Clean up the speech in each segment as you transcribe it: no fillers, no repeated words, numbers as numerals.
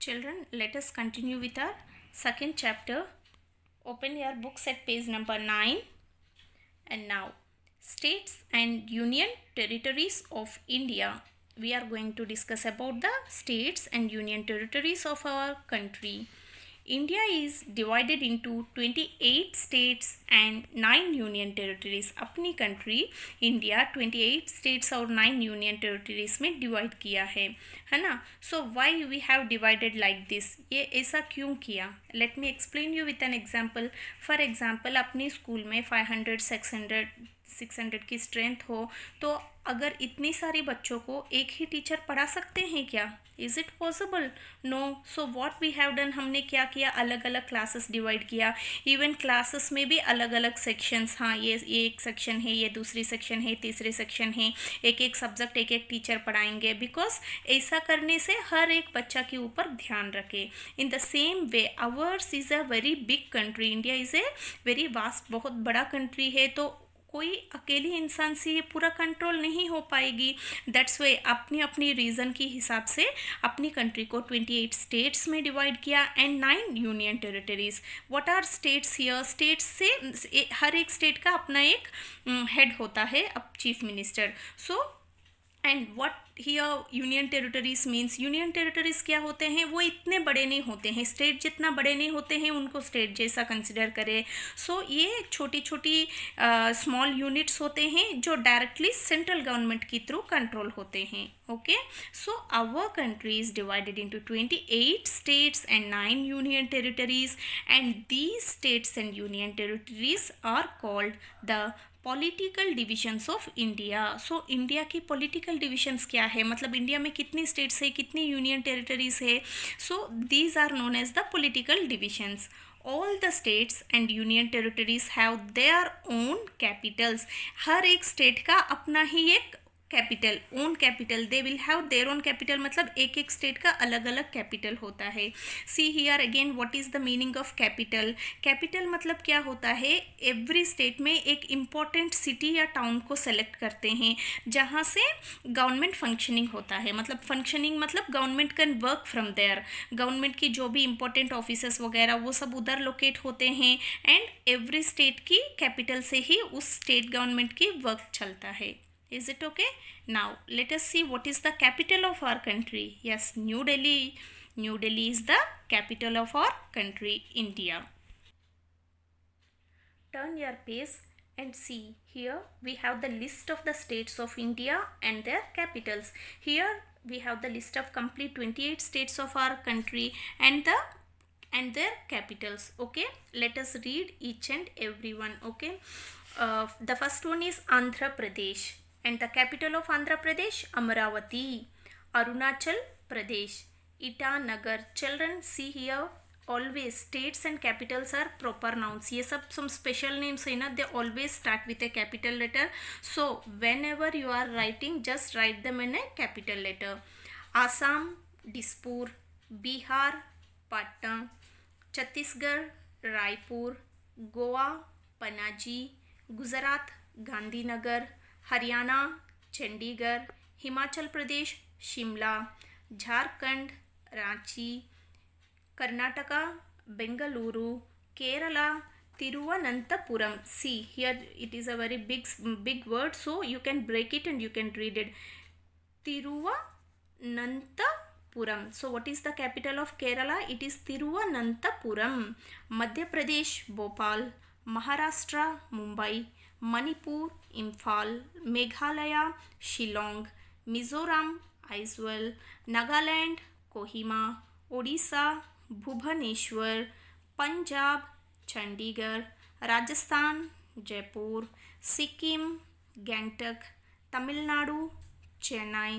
Children, let us continue with our second chapter. Open your books at page number 9. And now, states and union territories of India. We are going to discuss about the states and union territories of our country. India is divided into 28 states and 9 union territories. अपनी country India 28 states और 9 union territories में divide किया है ना. So why we have divided like this, ये ऐसा क्यों किया? Let me explain you with an example. For example, अपने स्कूल में 500 600 की स्ट्रेंथ हो, तो अगर इतनी सारी बच्चों को एक ही टीचर पढ़ा सकते हैं क्या? Is it possible? No. So what we have done, हमने क्या किया, अलग अलग क्लासेस डिवाइड किया. इवन क्लासेस में भी अलग अलग सेक्शंस. हाँ, ये एक सेक्शन है, ये दूसरी सेक्शन है, तीसरी सेक्शन है. एक एक सब्जेक्ट एक एक टीचर पढ़ाएंगे, बिकॉज ऐसा करने से हर एक बच्चा के ऊपर ध्यान रखे. In the same way hours is a very big country. India is a very vast, बहुत बड़ा कंट्री है, तो कोई अकेली इंसान से ये पूरा कंट्रोल नहीं हो पाएगी. दैट्स वे अपनी अपनी रीजन के हिसाब से अपनी कंट्री को 28 स्टेट्स में डिवाइड किया and 9 union territories. What are states here? States से हर एक स्टेट का अपना एक हेड होता है, अब chief minister. So and what here union territories means, union territories क्या होते हैं? वो इतने बड़े नहीं होते हैं, स्टेट जितना बड़े नहीं होते हैं, उनको स्टेट जैसा कंसिडर करें. सो ये छोटी छोटी स्मॉल यूनिट्स होते हैं जो डायरेक्टली सेंट्रल गवर्नमेंट के थ्रू कंट्रोल होते हैं. Okay, so our country is divided into 28 states and 9 union territories, and these states and union territories are called the political divisions of India. So India की political divisions क्या है, मतलब India में कितनी states है, कितनी यूनियन टेरिटरीज है. So these are known as the political divisions. All the states and union territories have their own capitals. हर एक स्टेट का अपना ही एक capital, own capital. They will have their own capital, मतलब एक एक स्टेट का अलग अलग कैपिटल होता है. See here again, what is the meaning of capital? Capital मतलब क्या होता है? एवरी स्टेट में एक इम्पॉर्टेंट सिटी या टाउन को सेलेक्ट करते हैं जहाँ से गवर्नमेंट फंक्शनिंग होता है. मतलब फंक्शनिंग मतलब government can work from there. Government की जो भी इम्पोर्टेंट ऑफिसेस वगैरह वो सब उधर लोकेट होते हैं, एंड एवरी स्टेट की कैपिटल से ही उस स्टेट गवर्नमेंट की वर्क चलता है. Is it okay? Now let us see what is the capital of our country. Yes, New Delhi. New Delhi is the capital of our country, India. Turn your page and see. Here we have the list of the states of India and their capitals. Here we have the list of complete 28 states of our country and their capitals. Okay, let us read each and every one. Okay, the first one is Andhra Pradesh. And the capital of Andhra Pradesh, Amaravati. Arunachal Pradesh, Itanagar. Children, see here, always states and capitals are proper nouns. ये सब some special names है ना, they always start with a capital letter. So whenever you are writing, just write them in a capital letter. Assam, Dispur. Bihar, Patna. Chhattisgarh, Raipur. Goa, Panaji. Gujarat, Gandhinagar. Haryana, Chandigarh. Himachal Pradesh, Shimla. Jharkhand, Ranchi. Karnataka, Bengaluru. Kerala, Thiruvananthapuram. See here it is a very big word, so you can break it and you can read it. Tiruvananthapuram. So what is the capital of Kerala? It is Tiruvananthapuram. Madhya Pradesh, Bhopal. Maharashtra, Mumbai. Manipur, Imphal. Meghalaya, Shillong. Mizoram, Aizawl. Nagaland, Kohima. Odisha, Bhubaneswar. Punjab, Chandigarh. Rajasthan, Jaipur. Sikkim, गैंगटक. Tamil Nadu, Chennai.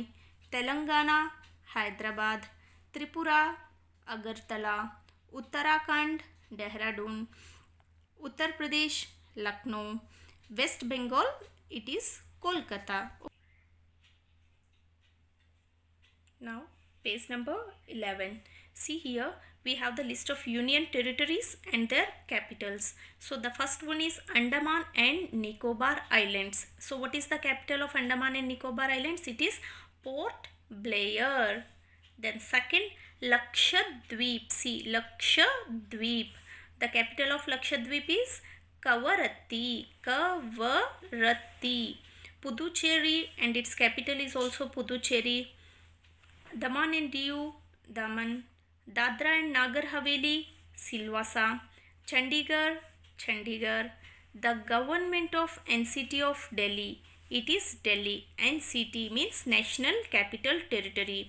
Telangana, Hyderabad. Tripura, Agartala. Uttarakhand, Dehradun. Uttar Pradesh, Lucknow. West Bengal, it is Kolkata. Now page number 11. See here we have the list of union territories and their capitals. So the first one is Andaman and Nicobar Islands. So what is the capital of Andaman and Nicobar Islands? It is Port Blair. Then second, Lakshadweep. See, Lakshadweep. The capital of Lakshadweep is Kavaratti. Kavaratti. Puducherry, and its capital is also Puducherry. Daman and Diu, Daman. Dadra and Nagar Haveli, Silvassa. Chandigarh, Chandigarh. The government of NCT of Delhi, it is Delhi. NCT means National Capital Territory.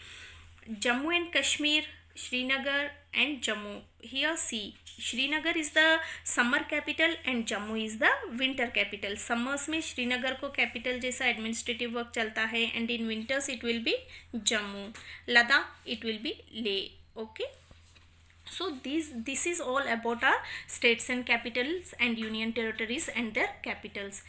Jammu and Kashmir, Srinagar and Jammu. Here see, Srinagar is the summer capital and Jammu is the winter capital. Summers में श्रीनगर को capital जैसा administrative work चलता है, and in winters it will B Jammu. Ladakh it will B Leh. Okay, so this is all about our states and capitals and union territories and their capitals.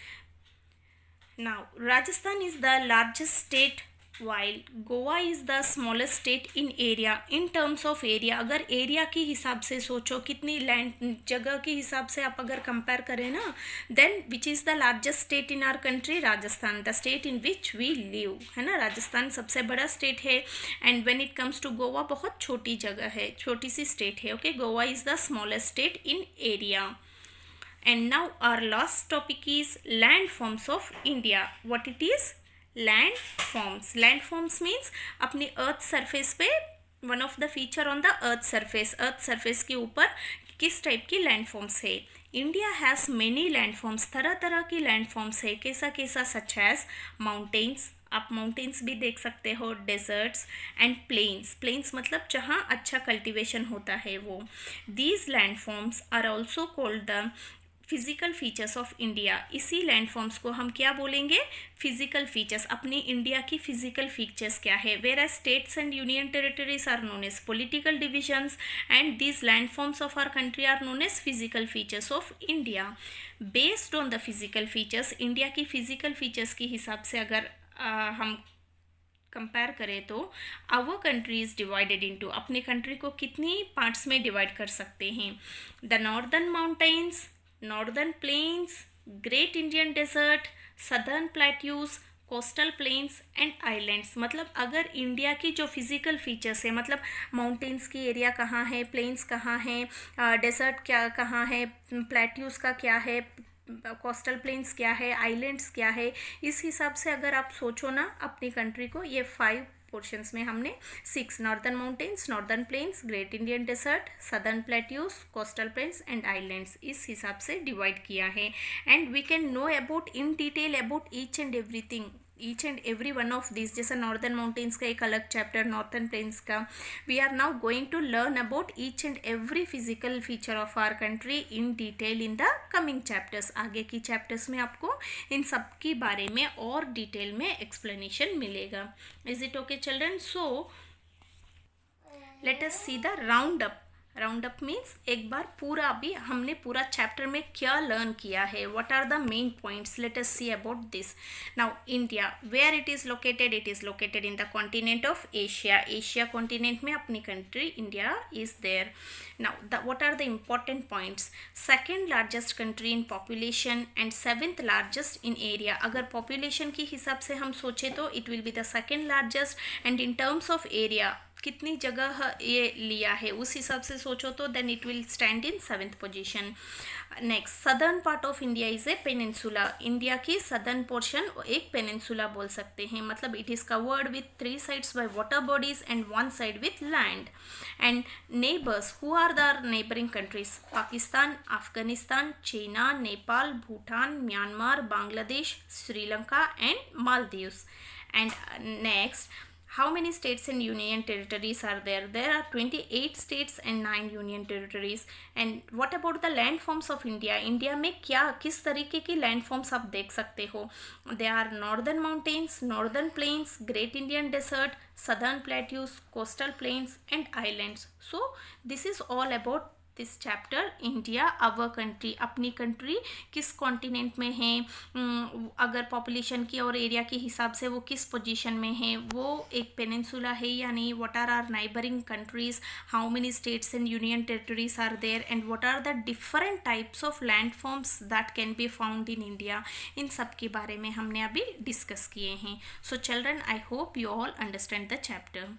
Now Rajasthan is the largest state while Goa is the smallest state in area. In terms of area, अगर area के हिसाब से सोचो, कितनी land जगह के हिसाब से आप अगर कंपेयर करें ना, then which is the largest state in our country? Rajasthan, the state in which we live, है ना. राजस्थान सबसे बड़ा स्टेट है. And when it comes to Goa, बहुत छोटी जगह है, छोटी सी स्टेट है. Okay, Goa is the smallest state in area. And now our last topic is landforms of India. What it is? Landforms. Landforms means अपनी अर्थ सरफेस पे one of the feature on the earth surface के ऊपर किस type की landforms है. India has many landforms, तरह तरह की लैंडफॉर्म्स है. कैसा कैसा? सच एज माउंटेन्स, आप माउंटेन्स भी देख सकते हो, डेजर्ट्स एंड प्लेन्स मतलब जहाँ अच्छा कल्टिवेशन होता है वो. These landforms are also called the physical features of India. इसी लैंडफॉर्म्स को हम क्या बोलेंगे? Physical features. अपनी इंडिया की फिजिकल फीचर्स क्या है? Where as states and union territories are known as political divisions, and these landforms of our country are known as physical features of India. Based on the physical features, India की physical features के हिसाब से अगर हम compare करें तो our country is divided into, अपने country को कितनी पार्ट्स में डिवाइड कर सकते हैं? The northern mountains, northern plains, great Indian desert, southern plateaus, coastal plains and islands. मतलब अगर इंडिया की जो फिजिकल फीचर्स है, मतलब माउंटेन्स की एरिया कहाँ है, प्लेन्स कहाँ है, डेजर्ट क्या कहाँ है, प्लेट्यूज का क्या है, कोस्टल प्लेन्स क्या है, आइलैंड्स क्या है, इस हिसाब से अगर आप सोचो ना अपनी कंट्री को, ये 5 पोर्शंस में हमने 6 northern mountains, northern plains, great Indian desert, southern plateaus, coastal plains and islands, इस हिसाब से डिवाइड किया है. And we can know about in detail about each and everything, each and every one of this. जैसे नॉर्दर्न माउंटेन्स का एक अलग चैप्टर, नॉर्थर्न प्लेन्स का. We are now going to learn about each and every physical feature of our country in detail in the coming chapters. आगे की chapters में आपको इन सब के बारे में और डिटेल में एक्सप्लेनेशन मिलेगा. Is it okay children? So let us see the round up. Round up means एक बार पूरा अभी हमने पूरा चैप्टर में क्या लर्न किया है, what are the main points. Let us see about this. Now India, where it is located? It is located in the continent of Asia. Asia continent में अपनी country India is there. Now what are the important points? Second largest country in population and 7th largest in area. अगर population के हिसाब से हम सोचें तो it will be the second largest, and in terms of area कितनी जगह ये लिया है उस हिसाब से सोचो तो then it will stand in 7th position. Next, southern part of India is a peninsula. India की सदर्न पोर्शन एक पेनिनसुला बोल सकते हैं. मतलब it is covered with 3 sides by water bodies and 1 side with land. And neighbours, who are the neighbouring countries? Pakistan, Afghanistan, China, Nepal, Bhutan, Myanmar, Bangladesh, Sri Lanka and Maldives. And next, how many states and union territories are there? There are 28 states and 9 union territories. And what about the landforms of India? India में क्या किस तरीके की landforms आप देख सकते हो? They are northern mountains, northern plains, great Indian desert, southern plateaus, coastal plains and islands. So this is all about this chapter. India, our country, अपनी कंट्री किस कॉन्टिनेंट में है, अगर पॉपुलेशन की और एरिया के हिसाब से वो किस पोजीशन में है, वो एक पेनिनसुला है या नहीं, what are are neighbouring countries, how many states and union territories are there, and what are the different types of landforms that can be found in India. इन सब के बारे में हमने अभी डिस्कस किए हैं. So children, I hope you all understand the chapter.